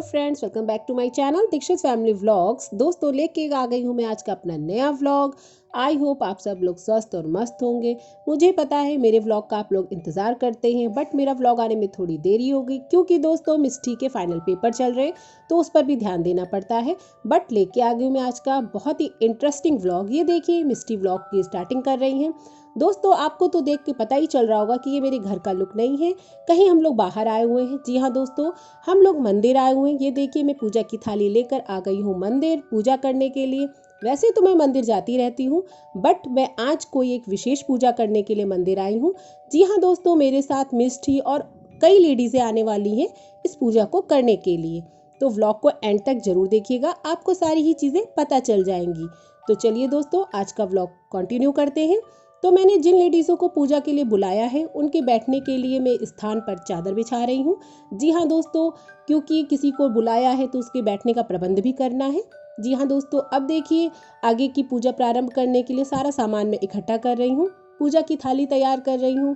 Friends, welcome back to my channel Dikshit family vlogs. दोस्तों, लेके आ गई हूँ मैं आज का अपना नया व्लॉग। आई होप आप सब लोग स्वस्थ और मस्त होंगे। मुझे पता है मेरे व्लॉग का आप लोग इंतज़ार करते हैं, बट मेरा व्लॉग आने में थोड़ी देरी हो गई क्योंकि दोस्तों मिस्टी के फाइनल पेपर चल रहे, तो उस पर भी ध्यान देना पड़ता है। बट लेके आ गई हूँ मैं आज का बहुत ही इंटरेस्टिंग व्लॉग। ये देखिए, मिस्टी व्लॉग की स्टार्टिंग कर रही हैं। दोस्तों, आपको तो देख के पता ही चल रहा होगा कि ये मेरे घर का लुक नहीं है, कहीं हम लोग बाहर आए हुए हैं। जी हाँ दोस्तों, हम लोग मंदिर आए हुए हैं। ये देखिए, मैं पूजा की थाली लेकर आ गई हूँ मंदिर पूजा करने के लिए। वैसे तो मैं मंदिर जाती रहती हूँ, बट मैं आज कोई एक विशेष पूजा करने के लिए मंदिर आई हूँ। जी हाँ दोस्तों, मेरे साथ मिष्टी और कई लेडीज़ें आने वाली हैं इस पूजा को करने के लिए। तो व्लॉग को एंड तक जरूर देखिएगा, आपको सारी ही चीज़ें पता चल जाएंगी। तो चलिए दोस्तों, आज का व्लॉग कंटिन्यू करते हैं। तो मैंने जिन लेडीज़ों को पूजा के लिए बुलाया है, उनके बैठने के लिए मैं स्थान पर चादर बिछा रही हूँ। जी हाँ दोस्तों, क्योंकि किसी को बुलाया है तो उसके बैठने का प्रबंध भी करना है। जी हाँ दोस्तों, अब देखिए, आगे की पूजा प्रारंभ करने के लिए सारा सामान मैं इकट्ठा कर रही हूँ। पूजा की थाली तैयार कर रही हूँ।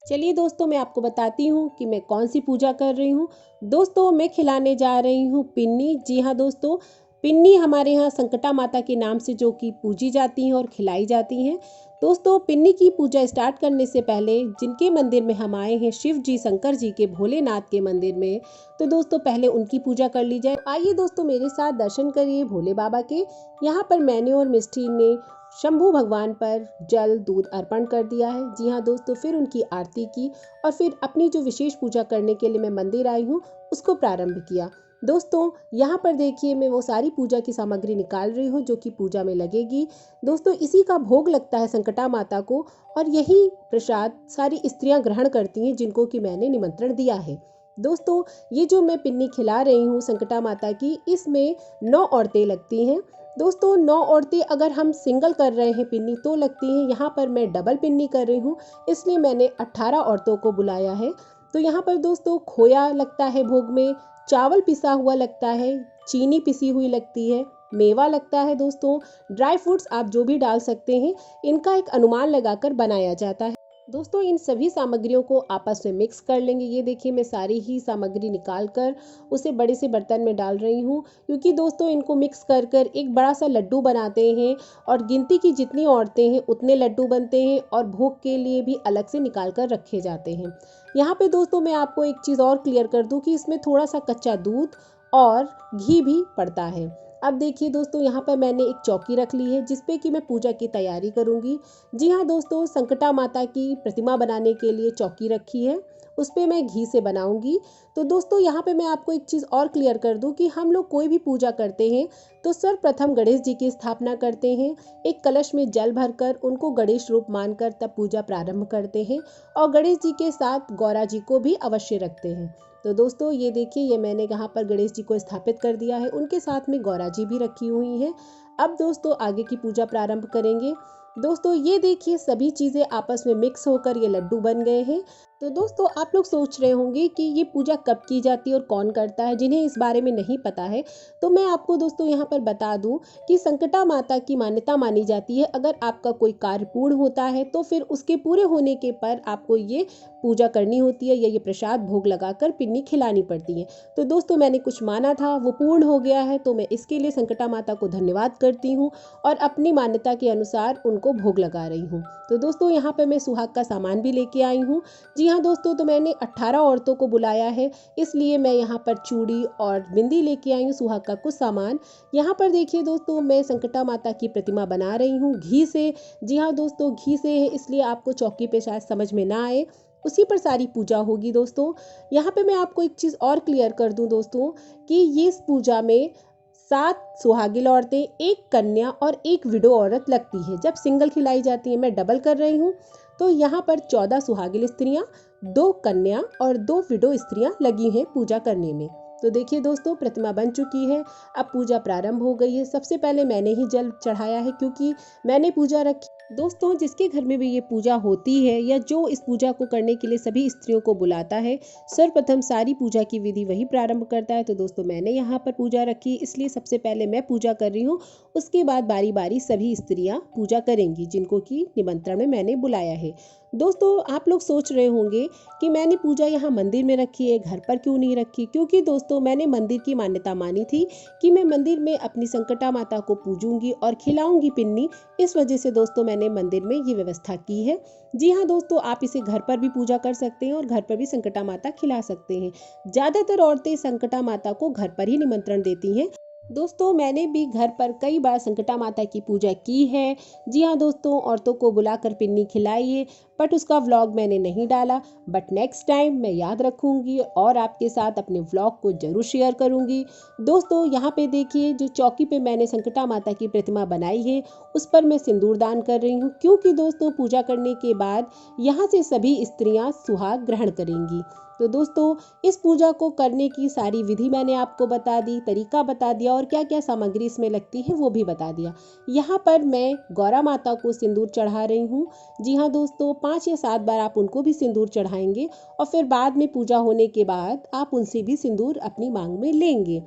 चलिए दोस्तों, मैं आपको बताती हूँ कि मैं कौन सी पूजा कर रही हूँ। दोस्तों, मैं खिलाने जा रही हूँ पिन्नी। जी हाँ दोस्तों, पिन्नी हमारे यहाँ संकटा माता के नाम से जो कि पूजी जाती हैं और खिलाई जाती हैं। दोस्तों, पिन्नी की पूजा स्टार्ट करने से पहले जिनके मंदिर में हम आए हैं, शिव जी, शंकर जी के, भोलेनाथ के मंदिर में, तो दोस्तों पहले उनकी पूजा कर ली जाए। आइए दोस्तों, मेरे साथ दर्शन करिए भोले बाबा के। यहाँ पर मैंने और मिष्टी ने शंभू भगवान पर जल दूध अर्पण कर दिया है। जी हाँ दोस्तों, फिर उनकी आरती की और फिर अपनी जो विशेष पूजा करने के लिए मैं मंदिर आई हूँ उसको प्रारंभ किया। दोस्तों, यहाँ पर देखिए, मैं वो सारी पूजा की सामग्री निकाल रही हूँ जो कि पूजा में लगेगी। दोस्तों, इसी का भोग लगता है संकटा माता को और यही प्रसाद सारी स्त्रियां ग्रहण करती हैं जिनको कि मैंने निमंत्रण दिया है। दोस्तों, ये जो मैं पिन्नी खिला रही हूँ संकटा माता की, इसमें 9 औरतें लगती हैं। दोस्तों, 9 औरतें अगर हम सिंगल कर रहे हैं पिन्नी तो लगती हैं। यहाँ पर मैं डबल पिन्नी कर रही हूँ, इसलिए मैंने 18 औरतों को बुलाया है। तो यहाँ पर दोस्तों खोया लगता है भोग में, चावल पिसा हुआ लगता है, चीनी पिसी हुई लगती है, मेवा लगता है। दोस्तों, ड्राई फ्रूट्स आप जो भी डाल सकते हैं, इनका एक अनुमान लगाकर बनाया जाता है। दोस्तों, इन सभी सामग्रियों को आपस में मिक्स कर लेंगे। ये देखिए, मैं सारी ही सामग्री निकाल कर उसे बड़े से बर्तन में डाल रही हूँ, क्योंकि दोस्तों इनको मिक्स कर कर एक बड़ा सा लड्डू बनाते हैं और गिनती की जितनी औरतें हैं उतने लड्डू बनते हैं और भोग के लिए भी अलग से निकाल कर रखे जाते हैं। यहाँ पे दोस्तों मैं आपको एक चीज़ और क्लियर कर दूँ कि इसमें थोड़ा सा कच्चा दूध और घी भी पड़ता है। अब देखिए दोस्तों, यहाँ पर मैंने एक चौकी रख ली है जिसपे कि मैं पूजा की तैयारी करूँगी। जी हाँ दोस्तों, संकटा माता की प्रतिमा बनाने के लिए चौकी रखी है, उस पर मैं घी से बनाऊंगी। तो दोस्तों, यहाँ पे मैं आपको एक चीज़ और क्लियर कर दूँ कि हम लोग कोई भी पूजा करते हैं तो सर्वप्रथम गणेश जी की स्थापना करते हैं। एक कलश में जल भरकर उनको गणेश रूप मानकर तब पूजा प्रारंभ करते हैं और गणेश जी के साथ गौरा जी को भी अवश्य रखते हैं। तो दोस्तों, ये देखिए, ये मैंने यहाँ पर गणेश जी को स्थापित कर दिया है, उनके साथ में गौरा जी भी रखी हुई हैं। अब दोस्तों आगे की पूजा प्रारंभ करेंगे। दोस्तों, ये देखिए, सभी चीज़ें आपस में मिक्स होकर ये लड्डू बन गए हैं। तो दोस्तों, आप लोग सोच रहे होंगे कि ये पूजा कब की जाती है और कौन करता है, जिन्हें इस बारे में नहीं पता है। तो मैं आपको दोस्तों यहाँ पर बता दूँ कि संकटा माता की मान्यता मानी जाती है, अगर आपका कोई कार्य पूर्ण होता है तो फिर उसके पूरे होने के पर आपको ये पूजा करनी होती है या ये प्रसाद भोग लगाकर पिन्नी खिलानी पड़ती है। तो दोस्तों, मैंने कुछ माना था, वो पूर्ण हो गया है, तो मैं इसके लिए संकटा माता को धन्यवाद करती हूँ और अपनी मान्यता के अनुसार उनको भोग लगा रही हूँ। तो दोस्तों, यहाँ पर मैं सुहाग का सामान भी लेके आई हूँ। जी हाँ दोस्तों, तो मैंने 18 औरतों को बुलाया है, इसलिए मैं यहाँ पर चूड़ी और बिंदी लेके आई हूँ, सुहाग का कुछ सामान। यहाँ पर देखिए दोस्तों, मैं संकटा माता की प्रतिमा बना रही हूँ घी से। जी हाँ दोस्तों, घी से है, इसलिए आपको चौकी पे शायद समझ में ना आए, उसी पर सारी पूजा होगी। दोस्तों, यहाँ पे मैं आपको एक चीज़ और क्लियर कर दूँ दोस्तों कि ये इस पूजा में 7 सुहागिन औरतें, 1 कन्या और 1 विडो औरत लगती है। जब सिंगल खिलाई जाती है, मैं डबल कर रही हूँ, तो यहाँ पर 14 सुहागिन स्त्रियाँ, 2 कन्या और 2 विडो स्त्रियाँ लगी हैं पूजा करने में। तो देखिए दोस्तों, प्रतिमा बन चुकी है, अब पूजा प्रारंभ हो गई है। सबसे पहले मैंने ही जल चढ़ाया है क्योंकि मैंने पूजा रखी। दोस्तों, जिसके घर में भी ये पूजा होती है या जो इस पूजा को करने के लिए सभी स्त्रियों को बुलाता है, सर्वप्रथम सारी पूजा की विधि वही प्रारंभ करता है। तो दोस्तों, मैंने यहाँ पर पूजा रखी, इसलिए सबसे पहले मैं पूजा कर रही हूँ। उसके बाद बारी बारी सभी स्त्रियाँ पूजा करेंगी जिनको कि निमंत्रण में मैंने बुलाया है। दोस्तों, आप लोग सोच रहे होंगे कि मैंने पूजा यहाँ मंदिर में रखी है, घर पर क्यों नहीं रखी? क्योंकि दोस्तों, मैंने मंदिर की मान्यता मानी थी कि मैं मंदिर में अपनी संकटा माता को पूजूंगी और खिलाऊंगी पिन्नी। इस वजह से दोस्तों, मैंने मंदिर में ये व्यवस्था की है। जी हाँ दोस्तों, आप इसे घर पर भी पूजा कर सकते हैं और घर पर भी संकटा माता खिला सकते हैं। ज़्यादातर औरतें संकटा माता को घर पर ही निमंत्रण देती हैं। दोस्तों, मैंने भी घर पर कई बार संकटा माता की पूजा की है। जी हाँ दोस्तों, औरतों को बुलाकर पिन्नी खिलाई है, बट उसका व्लॉग मैंने नहीं डाला। बट नेक्स्ट टाइम मैं याद रखूंगी और आपके साथ अपने व्लॉग को जरूर शेयर करूंगी। दोस्तों, यहाँ पे देखिए, जो चौकी पे मैंने संकटा माता की प्रतिमा बनाई है, उस पर मैं सिंदूर दान कर रही हूँ, क्योंकि दोस्तों, पूजा करने के बाद यहाँ से सभी स्त्रियाँ सुहाग ग्रहण करेंगी। तो दोस्तों, इस पूजा को करने की सारी विधि मैंने आपको बता दी, तरीका बता दिया और क्या क्या सामग्री इसमें लगती है वो भी बता दिया। यहाँ पर मैं गौरा माता को सिंदूर चढ़ा रही हूँ। जी हाँ दोस्तों, 5 या 7 बार आप उनको भी सिंदूर चढ़ाएंगे और फिर बाद में पूजा होने के बाद आप उनसे भी सिंदूर अपनी मांग में लेंगे।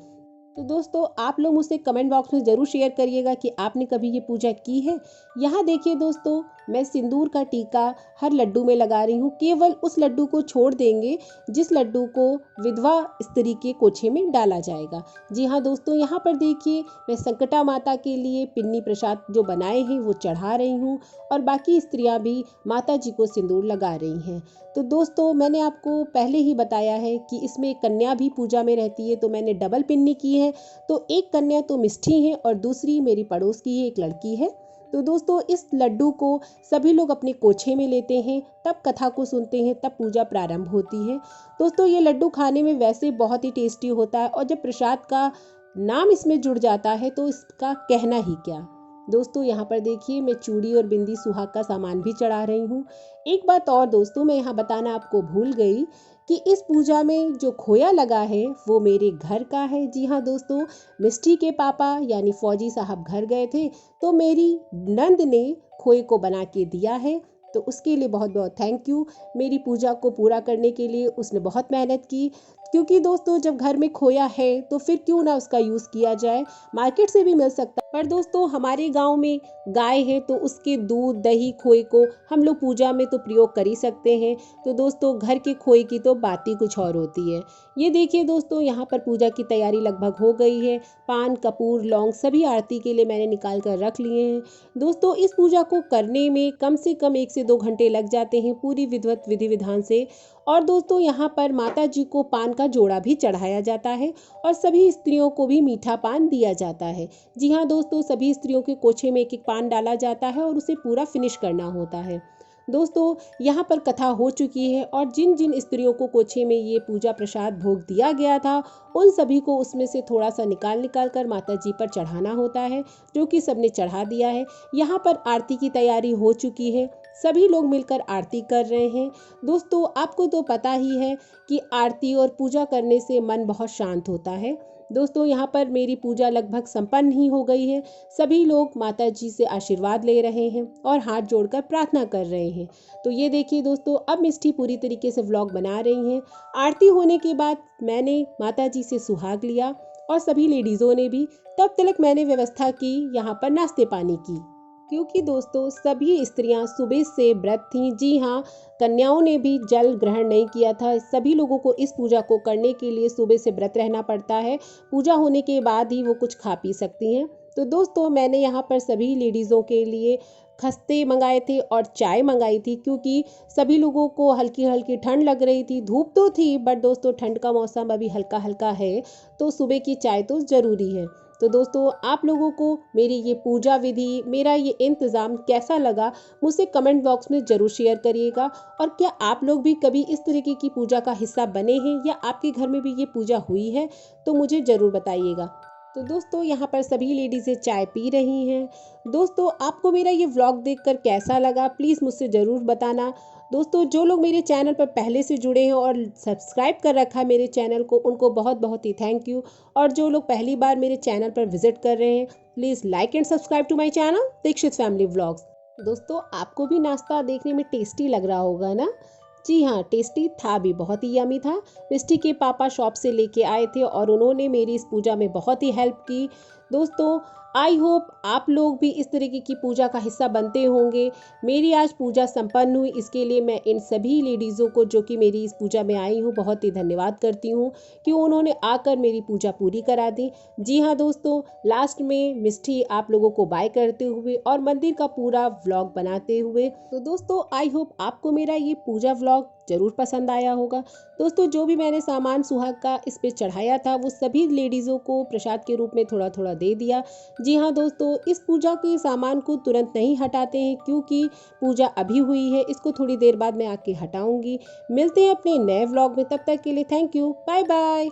तो दोस्तों, आप लोग मुझसे कमेंट बॉक्स में ज़रूर शेयर करिएगा कि आपने कभी ये पूजा की है। यहाँ देखिए दोस्तों, मैं सिंदूर का टीका हर लड्डू में लगा रही हूँ। केवल उस लड्डू को छोड़ देंगे जिस लड्डू को विधवा स्त्री के कोछे में डाला जाएगा। जी हाँ दोस्तों, यहाँ पर देखिए, मैं संकटा माता के लिए पिन्नी प्रसाद जो बनाए हैं वो चढ़ा रही हूँ और बाकी स्त्रियाँ भी माता जी को सिंदूर लगा रही हैं। तो दोस्तों, मैंने आपको पहले ही बताया है कि इसमें कन्या भी पूजा में रहती है, तो मैंने डबल पिन्नी की है। तो एक कन्या तो मिष्ठी है और दूसरी मेरी पड़ोस की है, एक लड़की है। तो दोस्तों, इस लड्डू को सभी लोग अपने कोछे में लेते हैं, तब कथा को सुनते हैं, तब पूजा प्रारंभ होती है। दोस्तों, ये लड्डू खाने में वैसे बहुत ही टेस्टी होता है और जब प्रसाद का नाम इसमें जुड़ जाता है तो इसका कहना ही क्या। दोस्तों, यहाँ पर देखिए, मैं चूड़ी और बिंदी सुहाग का सामान भी चढ़ा रही हूँ। एक बात और दोस्तों, मैं यहाँ बताना आपको भूल गई कि इस पूजा में जो खोया लगा है वो मेरे घर का है। जी हाँ दोस्तों, मिष्टी के पापा यानी फौजी साहब घर गए थे, तो मेरी नंद ने खोए को बना के दिया है। तो उसके लिए बहुत बहुत थैंक यू। मेरी पूजा को पूरा करने के लिए उसने बहुत मेहनत की, क्योंकि दोस्तों, जब घर में खोया है तो फिर क्यों ना उसका यूज़ किया जाए। मार्केट से भी मिल सकता है, पर दोस्तों, हमारे गांव में गाय है तो उसके दूध दही खोए को हम लोग पूजा में तो प्रयोग कर ही सकते हैं। तो दोस्तों, घर के खोए की तो बात ही कुछ और होती है। ये देखिए दोस्तों, यहाँ पर पूजा की तैयारी लगभग हो गई है। पान कपूर लौंग सभी आरती के लिए मैंने निकाल कर रख लिए हैं। दोस्तों, इस पूजा को करने में कम से कम 1 से 2 घंटे लग जाते हैं पूरी विधिवत विधि विधान से। और दोस्तों, यहाँ पर माता जी को पान का जोड़ा भी चढ़ाया जाता है और सभी स्त्रियों को भी मीठा पान दिया जाता है। जी हाँ दोस्तों, सभी स्त्रियों के कोछे में एक एक पान डाला जाता है और उसे पूरा फिनिश करना होता है। दोस्तों, यहाँ पर कथा हो चुकी है और जिन जिन स्त्रियों को कोछे में ये पूजा प्रसाद भोग दिया गया था, उन सभी को उसमें से थोड़ा सा निकाल निकाल कर माता जी पर चढ़ाना होता है, जो कि सबने चढ़ा दिया है। यहाँ पर आरती की तैयारी हो चुकी है, सभी लोग मिलकर आरती कर रहे हैं। दोस्तों, आपको तो पता ही है कि आरती और पूजा करने से मन बहुत शांत होता है। दोस्तों, यहाँ पर मेरी पूजा लगभग संपन्न ही हो गई है। सभी लोग माता जी से आशीर्वाद ले रहे हैं और हाथ जोड़कर प्रार्थना कर रहे हैं। तो ये देखिए दोस्तों, अब मिष्टी पूरी तरीके से व्लॉग बना रही हैं। आरती होने के बाद मैंने माता जी से सुहाग लिया और सभी लेडीज़ों ने भी। तब तक मैंने व्यवस्था की यहाँ पर नाश्ते पानी की, क्योंकि दोस्तों, सभी स्त्रियां सुबह से व्रत थीं। जी हाँ, कन्याओं ने भी जल ग्रहण नहीं किया था। सभी लोगों को इस पूजा को करने के लिए सुबह से व्रत रहना पड़ता है। पूजा होने के बाद ही वो कुछ खा पी सकती हैं। तो दोस्तों, मैंने यहाँ पर सभी लेडीज़ों के लिए खस्ते मंगाए थे और चाय मंगाई थी, क्योंकि सभी लोगों को हल्की हल्की ठंड लग रही थी। धूप तो थी, बट दोस्तों, ठंड का मौसम अभी हल्का हल्का है, तो सुबह की चाय तो ज़रूरी है। तो दोस्तों, आप लोगों को मेरी ये पूजा विधि, मेरा ये इंतज़ाम कैसा लगा, मुझसे कमेंट बॉक्स में ज़रूर शेयर करिएगा। और क्या आप लोग भी कभी इस तरीके की पूजा का हिस्सा बने हैं या आपके घर में भी ये पूजा हुई है, तो मुझे ज़रूर बताइएगा। तो दोस्तों, यहाँ पर सभी लेडीज़ें चाय पी रही हैं। दोस्तों, आपको मेरा ये व्लॉग देखकर कैसा लगा, प्लीज़ मुझसे ज़रूर बताना। दोस्तों, जो लोग मेरे चैनल पर पहले से जुड़े हैं और सब्सक्राइब कर रखा है मेरे चैनल को, उनको बहुत बहुत ही थैंक यू। और जो लोग पहली बार मेरे चैनल पर विजिट कर रहे हैं, please like and subscribe to my channel Dikshit family vlogs. दोस्तों आपको भी नाश्ता देखने में टेस्टी लग रहा होगा ना? जी हाँ, टेस्टी था भी, बहुत ही यम्मी था। मिष्टी के पापा शॉप से लेके आए थे और उन्होंने मेरी इस पूजा में बहुत ही हेल्प की। दोस्तों आई होप आप लोग भी इस तरीके की पूजा का हिस्सा बनते होंगे। मेरी आज पूजा संपन्न हुई, इसके लिए मैं इन सभी लेडीज़ों को जो कि मेरी इस पूजा में आई हूँ बहुत ही धन्यवाद करती हूँ कि उन्होंने आकर मेरी पूजा पूरी करा दी। जी हाँ दोस्तों, लास्ट में मिष्टी आप लोगों को बाय करते हुए और मंदिर का पूरा व्लॉग बनाते हुए। तो दोस्तों आई होप आपको मेरा ये पूजा व्लॉग ज़रूर पसंद आया होगा। दोस्तों जो भी मैंने सामान सुहाग का इस पे चढ़ाया था वो सभी लेडीज़ों को प्रसाद के रूप में थोड़ा थोड़ा दे दिया। जी हाँ दोस्तों, इस पूजा के सामान को तुरंत नहीं हटाते हैं क्योंकि पूजा अभी हुई है, इसको थोड़ी देर बाद मैं आके हटाऊंगी। मिलते हैं अपने नए व्लॉग में, तब तक के लिए थैंक यू, बाय बाय।